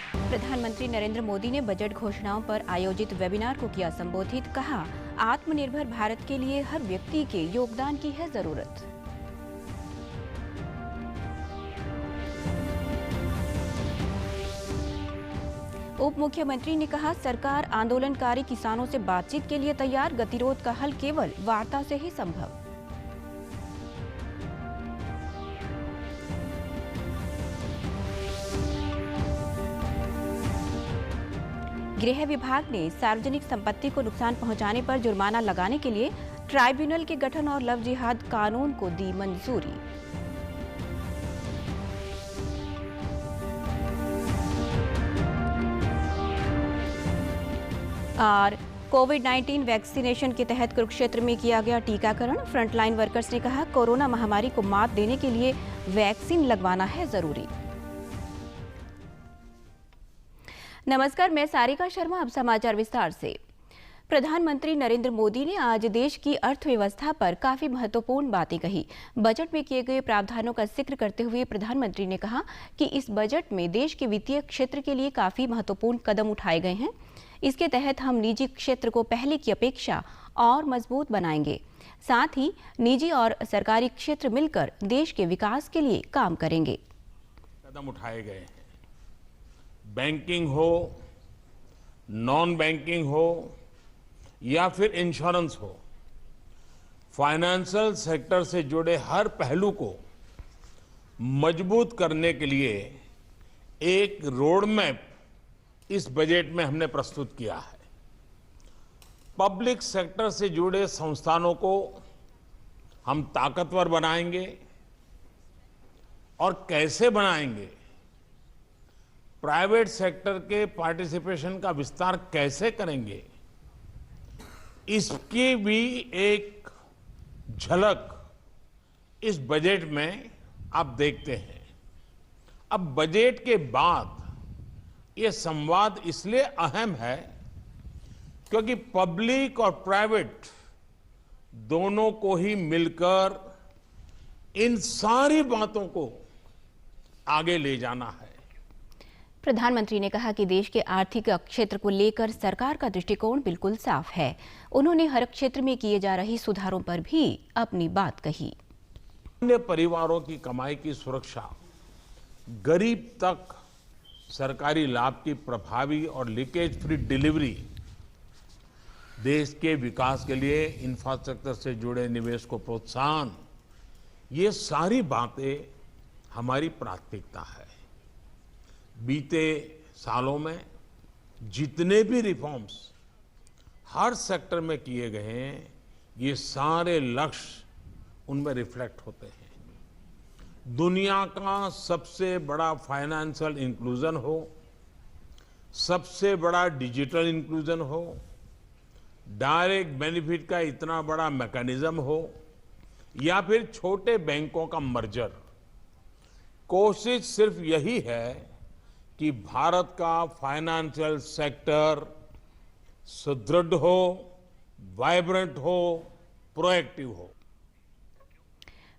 प्रधानमंत्री नरेंद्र मोदी ने बजट घोषणाओं पर आयोजित वेबिनार को किया संबोधित। कहा, आत्मनिर्भर भारत के लिए हर व्यक्ति के योगदान की है जरूरत। उप मुख्यमंत्री ने कहा, सरकार आंदोलनकारी किसानों से बातचीत के लिए तैयार। गतिरोध का हल केवल वार्ता से ही संभव। गृह विभाग ने सार्वजनिक संपत्ति को नुकसान पहुंचाने पर जुर्माना लगाने के लिए ट्राइब्यूनल के गठन और लव जिहाद कानून को दी मंजूरी। और कोविड-19 वैक्सीनेशन के तहत कुरुक्षेत्र में किया गया टीकाकरण। फ्रंटलाइन वर्कर्स ने कहा, कोरोना महामारी को मात देने के लिए वैक्सीन लगवाना है जरूरी। नमस्कार, मैं सारिका शर्मा। अब समाचार विस्तार से। प्रधानमंत्री नरेंद्र मोदी ने आज देश की अर्थव्यवस्था पर काफी महत्वपूर्ण बातें कही। बजट में किए गए प्रावधानों का जिक्र करते हुए प्रधानमंत्री ने कहा कि इस बजट में देश के वित्तीय क्षेत्र के लिए काफी महत्वपूर्ण कदम उठाए गए हैं। इसके तहत हम निजी क्षेत्र को पहले की अपेक्षा और मजबूत बनाएंगे। साथ ही निजी और सरकारी क्षेत्र मिलकर देश के विकास के लिए काम करेंगे। कदम उठाए गए हैं, बैंकिंग हो, नॉन बैंकिंग हो या फिर इंश्योरेंस हो, फाइनेंशियल सेक्टर से जुड़े हर पहलू को मजबूत करने के लिए एक रोड मैप इस बजट में हमने प्रस्तुत किया है। पब्लिक सेक्टर से जुड़े संस्थानों को हम ताकतवर बनाएंगे और कैसे बनाएंगे, प्राइवेट सेक्टर के पार्टिसिपेशन का विस्तार कैसे करेंगे, इसकी भी एक झलक इस बजट में आप देखते हैं। अब बजट के बाद ये संवाद इसलिए अहम है क्योंकि पब्लिक और प्राइवेट दोनों को ही मिलकर इन सारी बातों को आगे ले जाना है। प्रधानमंत्री ने कहा कि देश के आर्थिक क्षेत्र को लेकर सरकार का दृष्टिकोण बिल्कुल साफ है। उन्होंने हर क्षेत्र में किए जा रहे सुधारों पर भी अपनी बात कही। अन्य परिवारों की कमाई की सुरक्षा, गरीब तक सरकारी लाभ की प्रभावी और लीकेज फ्री डिलीवरी, देश के विकास के लिए इंफ्रास्ट्रक्चर से जुड़े निवेश को प्रोत्साहन, ये सारी बातें हमारी प्राथमिकता है। बीते सालों में जितने भी रिफॉर्म्स हर सेक्टर में किए गए हैं, ये सारे लक्ष्य उनमें रिफ्लेक्ट होते हैं। दुनिया का सबसे बड़ा फाइनेंशियल इंक्लूजन हो, सबसे बड़ा डिजिटल इंक्लूजन हो, डायरेक्ट बेनिफिट का इतना बड़ा मैकेनिज्म हो या फिर छोटे बैंकों का मर्जर, कोशिश सिर्फ यही है कि भारत का फाइनेंशियल सेक्टर सुदृढ़ हो, वाइब्रेंट हो, प्रोएक्टिव हो।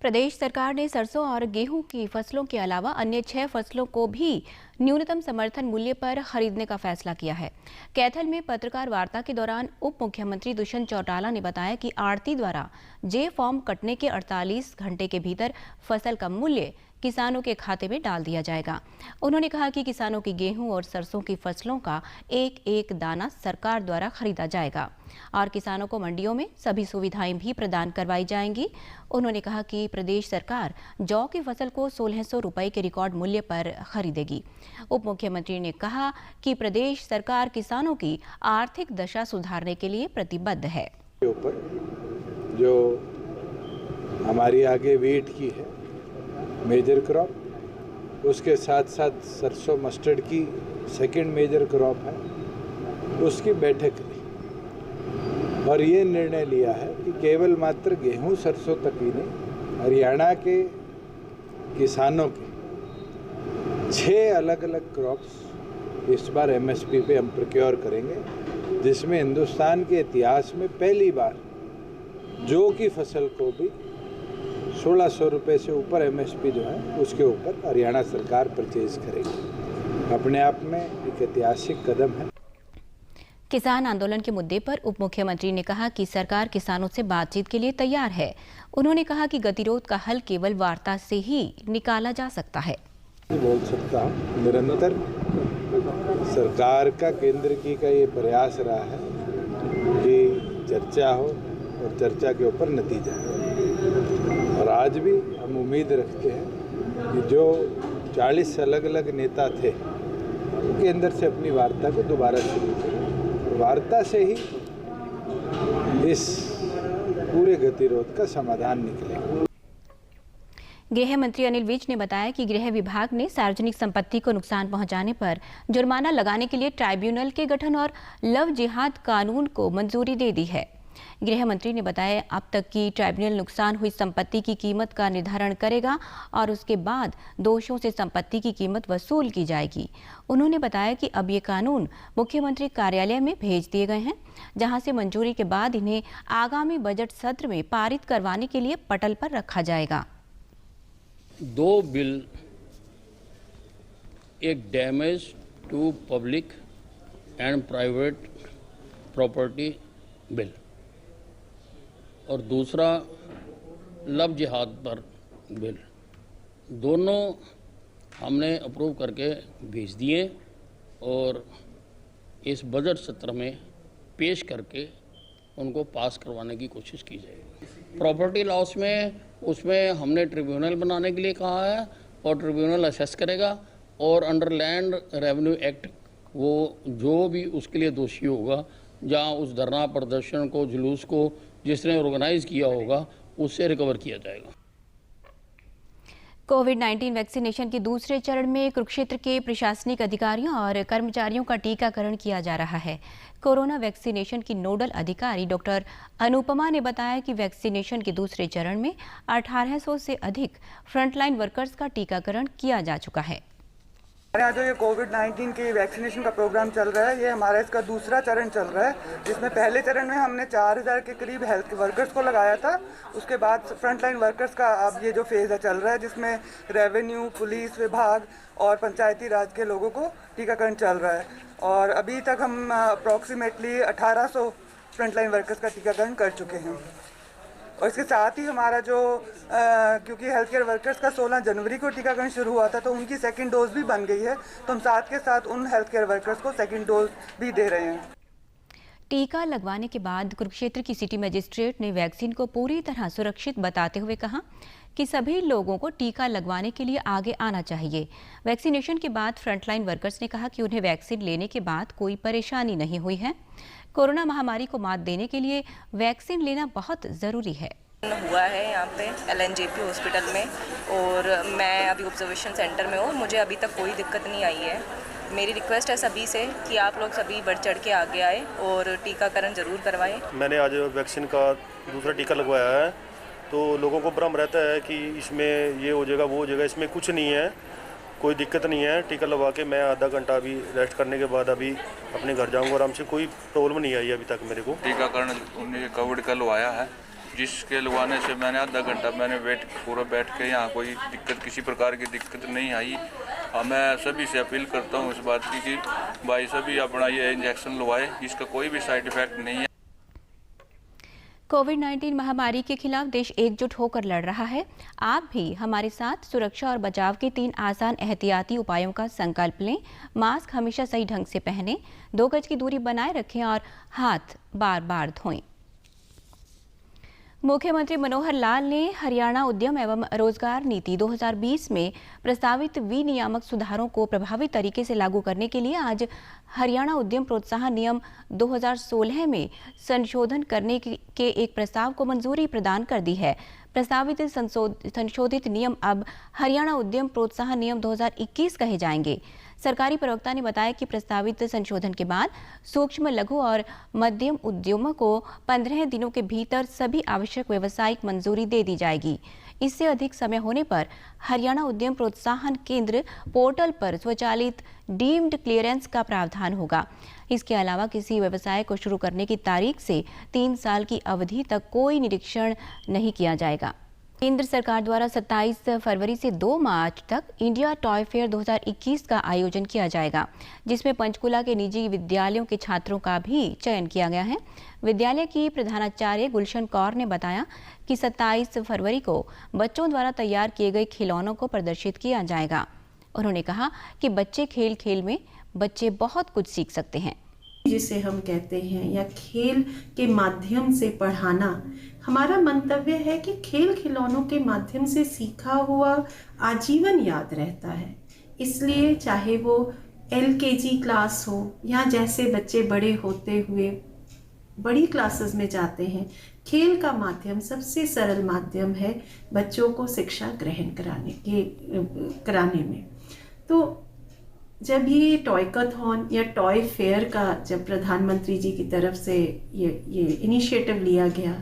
प्रदेश सरकार ने सरसों और गेहूं की फसलों के अलावा अन्य 6 फसलों को भी न्यूनतम समर्थन मूल्य पर खरीदने का फैसला किया है। कैथल में पत्रकार वार्ता के दौरान उप मुख्यमंत्री दुष्यंत चौटाला ने बताया कि आढ़ती द्वारा जे फॉर्म कटने के 48 घंटे के भीतर फसल का मूल्य किसानों के खाते में डाल दिया जाएगा। उन्होंने कहा कि किसानों की गेहूं और सरसों की फसलों का एक एक दाना सरकार द्वारा खरीदा जाएगा और किसानों को मंडियों में सभी सुविधाएं भी प्रदान करवाई जाएंगी। उन्होंने कहा कि प्रदेश सरकार जौ की फसल को 1600 रुपए के रिकॉर्ड मूल्य पर खरीदेगी। उप मुख्यमंत्री ने कहा कि प्रदेश सरकार किसानों की आर्थिक दशा सुधारने के लिए प्रतिबद्ध है। ऊपर जो हमारी आगे वीट की है मेजर क्रॉप, उसके साथ साथ सरसों मस्टर्ड की सेकंड मेजर क्रॉप है, उसकी बैठक ली और ये निर्णय लिया है कि केवल मात्र गेहूं सरसों तक ही नहीं, हरियाणा के किसानों के 6 अलग अलग क्रॉप्स इस बार एमएसपी पे हम प्रोक्योर करेंगे, जिसमें हिंदुस्तान के इतिहास में पहली बार जौ की फसल को भी 1600 रुपये से ऊपर एमएसपी जो है उसके ऊपर हरियाणा सरकार परचेज करेगी। अपने आप में एक ऐतिहासिक कदम है। किसान आंदोलन के मुद्दे पर उप मुख्यमंत्री ने कहा कि सरकार किसानों से बातचीत के लिए तैयार है। उन्होंने कहा कि गतिरोध का हल केवल वार्ता से ही निकाला जा सकता है। बोल सकता हूँ, निरंतर सरकार का केंद्र की का ये प्रयास रहा है कि चर्चा हो और चर्चा के ऊपर नतीजा। और आज भी हम उम्मीद रखते हैं कि जो 40 अलग अलग नेता थे उनके अंदर से अपनी वार्ता को दोबारा शुरू करें। वार्ता से ही इस पूरे गतिरोध का समाधान निकलेगा। गृह मंत्री अनिल विज ने बताया कि गृह विभाग ने सार्वजनिक संपत्ति को नुकसान पहुंचाने पर जुर्माना लगाने के लिए ट्राइब्यूनल के गठन और लव जिहाद कानून को मंजूरी दे दी है। गृह मंत्री ने बताया अब तक की ट्राइब्यूनल नुकसान हुई संपत्ति की कीमत का निर्धारण करेगा और उसके बाद दोषियों से संपत्ति की कीमत वसूल की जाएगी। उन्होंने बताया कि अब ये कानून मुख्यमंत्री कार्यालय में भेज दिए गए हैं, जहां से मंजूरी के बाद इन्हें आगामी बजट सत्र में पारित करवाने के लिए पटल पर रखा जाएगा। 2 बिल, एक damage to public and private property bill और दूसरा लव जिहाद पर बिल, दोनों हमने अप्रूव करके भेज दिए और इस बजट सत्र में पेश करके उनको पास करवाने की कोशिश की जाएगी। प्रॉपर्टी लॉस में उसमें हमने ट्रिब्यूनल बनाने के लिए कहा है और ट्रिब्यूनल असेस करेगा और अंडर लैंड रेवेन्यू एक्ट वो जो भी उसके लिए दोषी होगा, जहां उस धरना प्रदर्शन को, जुलूस को जिसने ऑर्गेनाइज किया होगा, उससे रिकवर किया जाएगा। कोविड-19 वैक्सीनेशन के दूसरे चरण में कुरुक्षेत्र के प्रशासनिक अधिकारियों और कर्मचारियों का टीकाकरण किया जा रहा है। कोरोना वैक्सीनेशन की नोडल अधिकारी डॉक्टर अनुपमा ने बताया कि वैक्सीनेशन के दूसरे चरण में 1800 से अधिक फ्रंटलाइन वर्कर्स का टीकाकरण किया जा चुका है। हमारे यहाँ जो ये कोविड-19 की वैक्सीनेशन का प्रोग्राम चल रहा है, ये हमारा इसका दूसरा चरण चल रहा है, जिसमें पहले चरण में हमने 4000 के करीब हेल्थ वर्कर्स को लगाया था। उसके बाद फ्रंटलाइन वर्कर्स का अब ये जो फेज़ है चल रहा है, जिसमें रेवेन्यू, पुलिस विभाग और पंचायती राज के लोगों को टीकाकरण चल रहा है। और अभी तक हम अप्रॉक्सीमेटली 1800 फ्रंटलाइन वर्कर्स का टीकाकरण कर चुके हैं। और इसके साथ ही हमारा जो क्योंकि हेल्थ केयर वर्कर्स का 16 जनवरी को टीकाकरण शुरू हुआ था, तो उनकी सेकंड डोज भी बन गई है, तो हम साथ के साथ उन हेल्थ केयर वर्कर्स को सेकंड डोज भी दे रहे हैं। टीका लगवाने के बाद कुरुक्षेत्र की सिटी मजिस्ट्रेट ने वैक्सीन को पूरी तरह सुरक्षित बताते हुए कहा कि सभी लोगों को टीका लगवाने के लिए आगे आना चाहिए। वैक्सीनेशन के बाद फ्रंटलाइन वर्कर्स ने कहा कि उन्हें वैक्सीन लेने के बाद कोई परेशानी नहीं हुई है। कोरोना महामारी को मात देने के लिए वैक्सीन लेना बहुत ज़रूरी है। हुआ है यहाँ पे LNJP हॉस्पिटल में और मैं अभी ऑब्जर्वेशन सेंटर में हूँ। मुझे अभी तक कोई दिक्कत नहीं आई है। मेरी रिक्वेस्ट है सभी से कि आप लोग सभी बढ़ चढ़ के आगे आए और टीकाकरण ज़रूर करवाएं। मैंने आज वैक्सीन का दूसरा टीका लगवाया है, तो लोगों को भ्रम रहता है कि इसमें ये हो जाएगा वो हो जाएगा। इसमें कुछ नहीं है, कोई दिक्कत नहीं है। टीका लगवा के मैं आधा घंटा अभी रेस्ट करने के बाद अभी अपने घर जाऊंगा आराम से। कोई प्रॉब्लम नहीं आई अभी तक मेरे को। टीकाकरण कोविड का लगवाया है, जिसके लगवाने से मैंने आधा घंटा मैंने पूरा बैठ के यहाँ कोई दिक्कत, किसी प्रकार की दिक्कत नहीं आई। मैं सभी से अपील करता हूँ इस बात की कि भाई सभी अपना ये इंजेक्शन लगवाए, इसका कोई भी साइड इफेक्ट नहीं है। कोविड-19 महामारी के खिलाफ देश एकजुट होकर लड़ रहा है। आप भी हमारे साथ सुरक्षा और बचाव के 3 आसान एहतियाती उपायों का संकल्प लें। मास्क हमेशा सही ढंग से पहनें, 2 गज की दूरी बनाए रखें और हाथ बार-बार धोएं। मुख्यमंत्री मनोहर लाल ने हरियाणा उद्यम एवं रोजगार नीति 2020 में प्रस्तावित विनियामक सुधारों को प्रभावी तरीके से लागू करने के लिए आज हरियाणा उद्यम प्रोत्साहन नियम 2016 में संशोधन करने के एक प्रस्ताव को मंजूरी प्रदान कर दी है। प्रस्तावित संशोधित नियम अब हरियाणा उद्यम प्रोत्साहन नियम 2021 कहे जाएंगे। सरकारी प्रवक्ता ने बताया कि प्रस्तावित संशोधन के बाद सूक्ष्म, लघु और मध्यम उद्यमों को 15 दिनों के भीतर सभी आवश्यक व्यावसायिक मंजूरी दे दी जाएगी। इससे अधिक समय होने पर हरियाणा उद्यम प्रोत्साहन केंद्र पोर्टल पर स्वचालित डीम्ड क्लियरेंस का प्रावधान होगा। इसके अलावा किसी व्यवसाय को शुरू करने की तारीख से 3 साल की अवधि तक कोई निरीक्षण नहीं किया जाएगा। केंद्र सरकार द्वारा 27 फरवरी से 2 मार्च तक इंडिया टॉय फेयर 2021 का आयोजन किया जाएगा, जिसमें पंचकुला के निजी विद्यालयों के छात्रों का भी चयन किया गया है। विद्यालय की प्रधानाचार्य गुलशन कौर ने बताया कि 27 फरवरी को बच्चों द्वारा तैयार किए गए खिलौनों को प्रदर्शित किया जाएगा। उन्होंने कहा कि बच्चे खेल खेल में बच्चे बहुत कुछ सीख सकते हैं, जिसे हम कहते हैं या खेल के माध्यम से पढ़ाना। हमारा मंतव्य है कि खेल खिलौनों के माध्यम से सीखा हुआ आजीवन याद रहता है। इसलिए चाहे वो LKG क्लास हो या जैसे बच्चे बड़े होते हुए बड़ी क्लासेस में जाते हैं, खेल का माध्यम सबसे सरल माध्यम है बच्चों को शिक्षा ग्रहण कराने में। तो जब ये टॉयकाथॉन या टॉय फेयर का जब प्रधानमंत्री जी की तरफ से ये इनिशिएटिव लिया गया,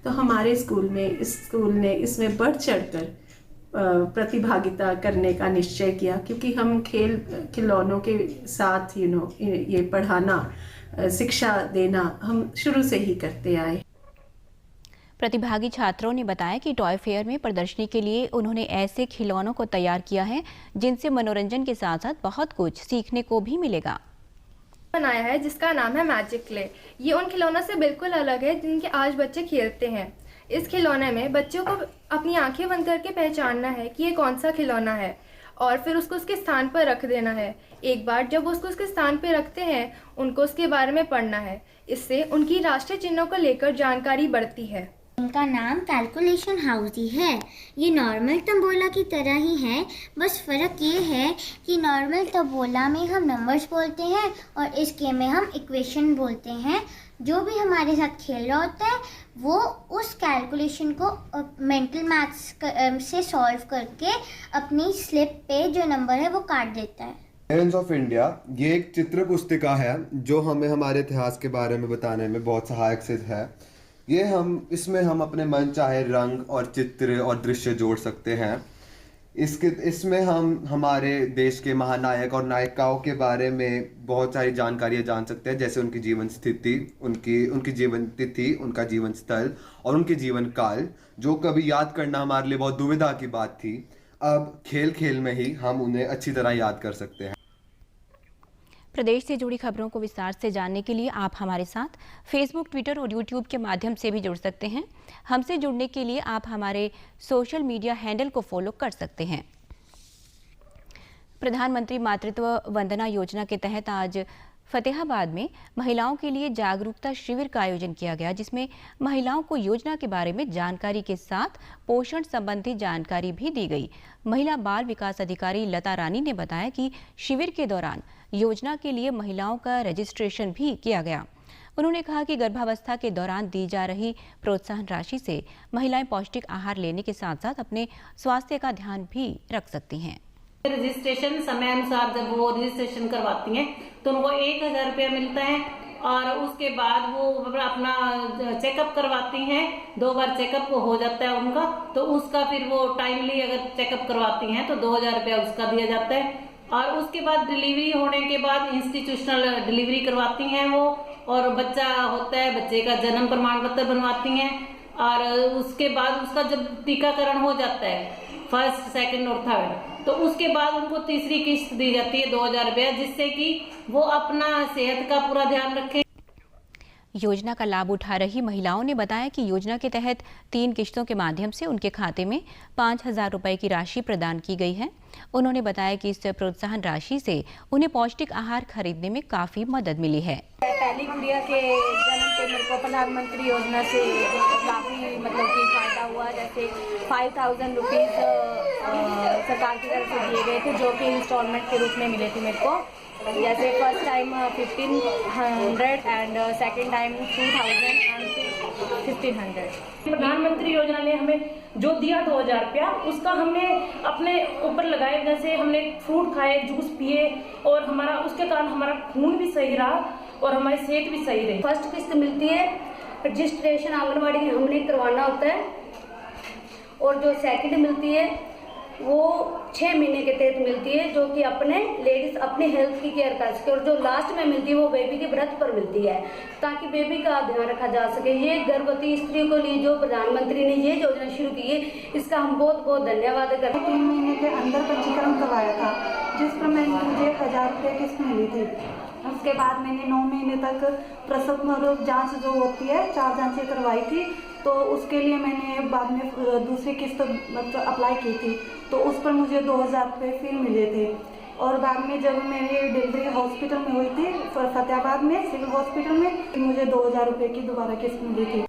तो हमारे स्कूल ने इसमें बढ़ चढ़कर प्रतिभागिता करने का निश्चय किया, क्योंकि हम खेल खिलौनों के साथ ये पढ़ाना, शिक्षा देना हम शुरू से ही करते आए। प्रतिभागी छात्रों ने बताया कि टॉय फेयर में प्रदर्शनी के लिए उन्होंने ऐसे खिलौनों को तैयार किया है जिनसे मनोरंजन के साथ साथ बहुत कुछ सीखने को भी मिलेगा। बनाया है जिसका नाम है मैजिक क्ले। ये उन खिलौनों से बिल्कुल अलग है जिनके आज बच्चे खेलते हैं। इस खिलौने में बच्चों को अपनी आंखें बंद करके पहचानना है कि ये कौन सा खिलौना है और फिर उसको उसके स्थान पर रख देना है। एक बार जब उसको उसके स्थान पर रखते हैं, उनको उसके बारे में पढ़ना है। इससे उनकी राष्ट्रीय चिन्हों को लेकर जानकारी बढ़ती है। इनका नाम कैलकुलेशन हाउस ही है। ये नॉर्मल तंबोला की तरह ही है, बस फ़र्क ये है कि नॉर्मल तंबोला में हम नंबर्स बोलते हैं और इस गेम में हम इक्वेशन बोलते हैं। जो भी हमारे साथ खेल रहा होता है वो उस कैलकुलेशन को मेंटल मैथ्स से सॉल्व करके अपनी स्लिप पे जो नंबर है वो काट देता है। पेरेंट्स ऑफ इंडिया ये एक चित्र पुस्तिका है जो हमें हमारे इतिहास के बारे में बताने में बहुत सहायक सिद्ध है। इसमें हम अपने मन चाहे रंग और चित्र और दृश्य जोड़ सकते हैं। इसमें हम हमारे देश के महानायक और नायिकाओं के बारे में बहुत सारी जानकारियाँ जान सकते हैं, जैसे उनकी जीवन स्थिति, उनकी जीवन तिथि, उनका जीवन स्थल और उनके जीवन काल, जो कभी याद करना हमारे लिए बहुत दुविधा की बात थी। अब खेल खेल में ही हम उन्हें अच्छी तरह याद कर सकते हैं। प्रदेश से जुड़ी खबरों को विस्तार से जानने के लिए आप हमारे साथ फेसबुक, ट्विटर और यूट्यूब के माध्यम से भी जुड़ सकते हैं। हमसे जुड़ने के लिए आप हमारे सोशल मीडिया हैंडल को फॉलो कर सकते हैं। प्रधानमंत्री मातृत्व वंदना योजना के तहत आज फतेहाबाद में महिलाओं के लिए जागरूकता शिविर का आयोजन किया गया, जिसमें महिलाओं को योजना के बारे में जानकारी के साथ पोषण संबंधी जानकारी भी दी गई। महिला बाल विकास अधिकारी लता रानी ने बताया कि शिविर के दौरान योजना के लिए महिलाओं का रजिस्ट्रेशन भी किया गया। उन्होंने कहा कि गर्भावस्था के दौरान दी जा रही प्रोत्साहन राशि से महिलाएं पौष्टिक आहार लेने के साथ साथ अपने स्वास्थ्य का ध्यान भी रख सकती हैं। रजिस्ट्रेशन समय अनुसार जब वो रजिस्ट्रेशन करवाती हैं तो उनको 1000 रुपया मिलता है और उसके बाद वो अपना चेकअप करवाती हैं। 2 बार चेकअप हो जाता है उनका, तो उसका फिर वो टाइमली अगर चेकअप करवाती हैं तो 2000 रुपया उसका दिया जाता है। और उसके बाद डिलीवरी होने के बाद इंस्टीट्यूशनल डिलीवरी करवाती हैं वो, और बच्चा होता है, बच्चे का जन्म प्रमाण पत्र बनवाती हैं। और उसके बाद उसका जब टीकाकरण हो जाता है 1st, 2nd और 3rd, तो उसके बाद उनको तीसरी किस्त दी जाती है 2000 रुपया, जिससे कि वो अपना सेहत का पूरा ध्यान रखें। योजना का लाभ उठा रही महिलाओं ने बताया कि योजना के तहत 3 किश्तों के माध्यम से उनके खाते में 5000 रुपए की राशि प्रदान की गई है। उन्होंने बताया कि इस प्रोत्साहन राशि से उन्हें पौष्टिक आहार खरीदने में काफी मदद मिली है। पहली गुड़िया के जन्म पे मेरे को प्रधानमंत्री योजना से काफी मतलब कि फायदा हुआ। जैसे 5000 रुपीज सरकार की तरफ से दिए गए थे, जो कि इंस्टॉलमेंट के रूप में मिले थे मेरे को। जैसे first time 1500 and second time 2000 and 1500। प्रधानमंत्री योजना ने हमें जो दिया 2000 रुपया, उसका हमने अपने ऊपर लगाए। जैसे हमने फ्रूट खाए, जूस पिए, और हमारा उसके कारण हमारा खून भी सही रहा और हमारी सेहत भी सही रही। फर्स्ट किस्त मिलती है, रजिस्ट्रेशन आंगनबाड़ी में हमने करवाना होता है। और जो सेकंड मिलती है वो 6 महीने के तहत मिलती है, जो कि अपने लेडीज अपने हेल्थ की केयर कर सके। और जो लास्ट में मिलती है वो बेबी के ब्रथ पर मिलती है, ताकि बेबी का ध्यान रखा जा सके। ये गर्भवती स्त्रियों को लिए जो प्रधानमंत्री ने ये योजना शुरू की है, इसका हम बहुत बहुत धन्यवाद करते हैं। 3 महीने के अंदर पंजीकरण करवाया था, जिस पर मुझे 1000 रुपये किस्त मिली थी। उसके बाद मैंने 9 महीने तक प्रसव जांच जो होती है 4 जांचें करवाई थी, तो उसके लिए मैंने बाद में दूसरी किस्त मतलब अप्लाई की थी, तो उस पर मुझे 2000 रुपये फिर मिले थे। और बाद में जब मेरी डिलीवरी हॉस्पिटल में हुई थी फतेहाबाद में सिविल हॉस्पिटल में, मुझे 2000 रुपये की दोबारा किस्त मिली थी।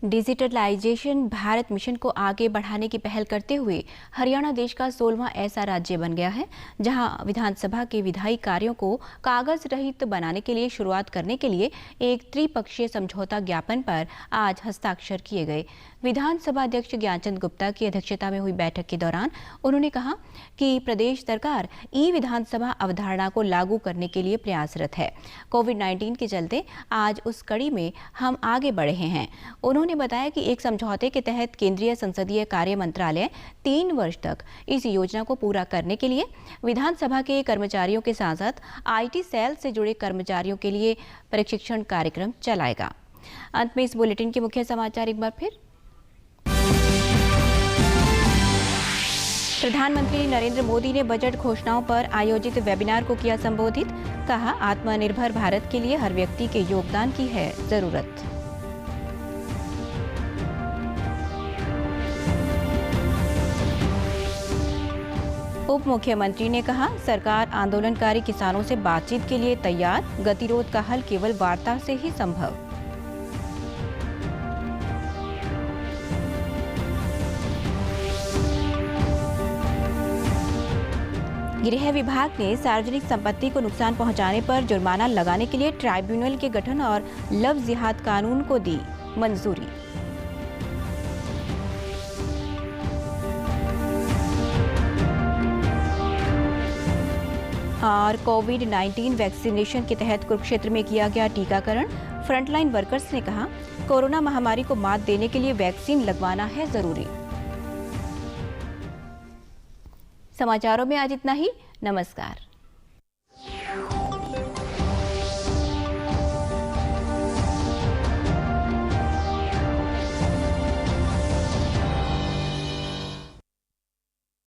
डिजिटलाइजेशन भारत मिशन को आगे बढ़ाने की पहल करते हुए हरियाणा देश का 16वां ऐसा राज्य बन गया है जहां विधानसभा के विधायी कार्यों को कागज रहित बनाने के लिए शुरुआत करने के लिए एक त्रिपक्षीय समझौता ज्ञापन पर आज हस्ताक्षर किए गए। विधानसभा अध्यक्ष ज्ञानचंद गुप्ता की अध्यक्षता में हुई बैठक के दौरान उन्होंने कहा कि प्रदेश सरकार ई विधानसभा अवधारणा को लागू करने के लिए प्रयासरत है। कोविड-19 के चलते आज उस कड़ी में हम आगे बढ़े हैं। उन्होंने बताया कि एक समझौते के तहत केंद्रीय संसदीय कार्य मंत्रालय 3 वर्ष तक इस योजना को पूरा करने के लिए विधानसभा के कर्मचारियों के साथ साथ IT सेल से जुड़े कर्मचारियों के लिए प्रशिक्षण कार्यक्रम चलाएगा। अंत में इस बुलेटिन के मुख्य समाचार एक बार फिर। प्रधानमंत्री नरेंद्र मोदी ने बजट घोषणाओं पर आयोजित वेबिनार को किया संबोधित। कहा, आत्मनिर्भर भारत के लिए हर व्यक्ति के योगदान की है जरूरत। उप मुख्यमंत्री ने कहा, सरकार आंदोलनकारी किसानों से बातचीत के लिए तैयार, गतिरोध का हल केवल वार्ता से ही संभव। गृह विभाग ने सार्वजनिक संपत्ति को नुकसान पहुंचाने पर जुर्माना लगाने के लिए ट्राइब्यूनल के गठन और लव जिहाद कानून को दी मंजूरी। और कोविड-19 वैक्सीनेशन के तहत कुरुक्षेत्र में किया गया टीकाकरण। फ्रंटलाइन वर्कर्स ने कहा, कोरोना महामारी को मात देने के लिए वैक्सीन लगवाना है जरूरी। समाचारों में आज इतना ही। नमस्कार।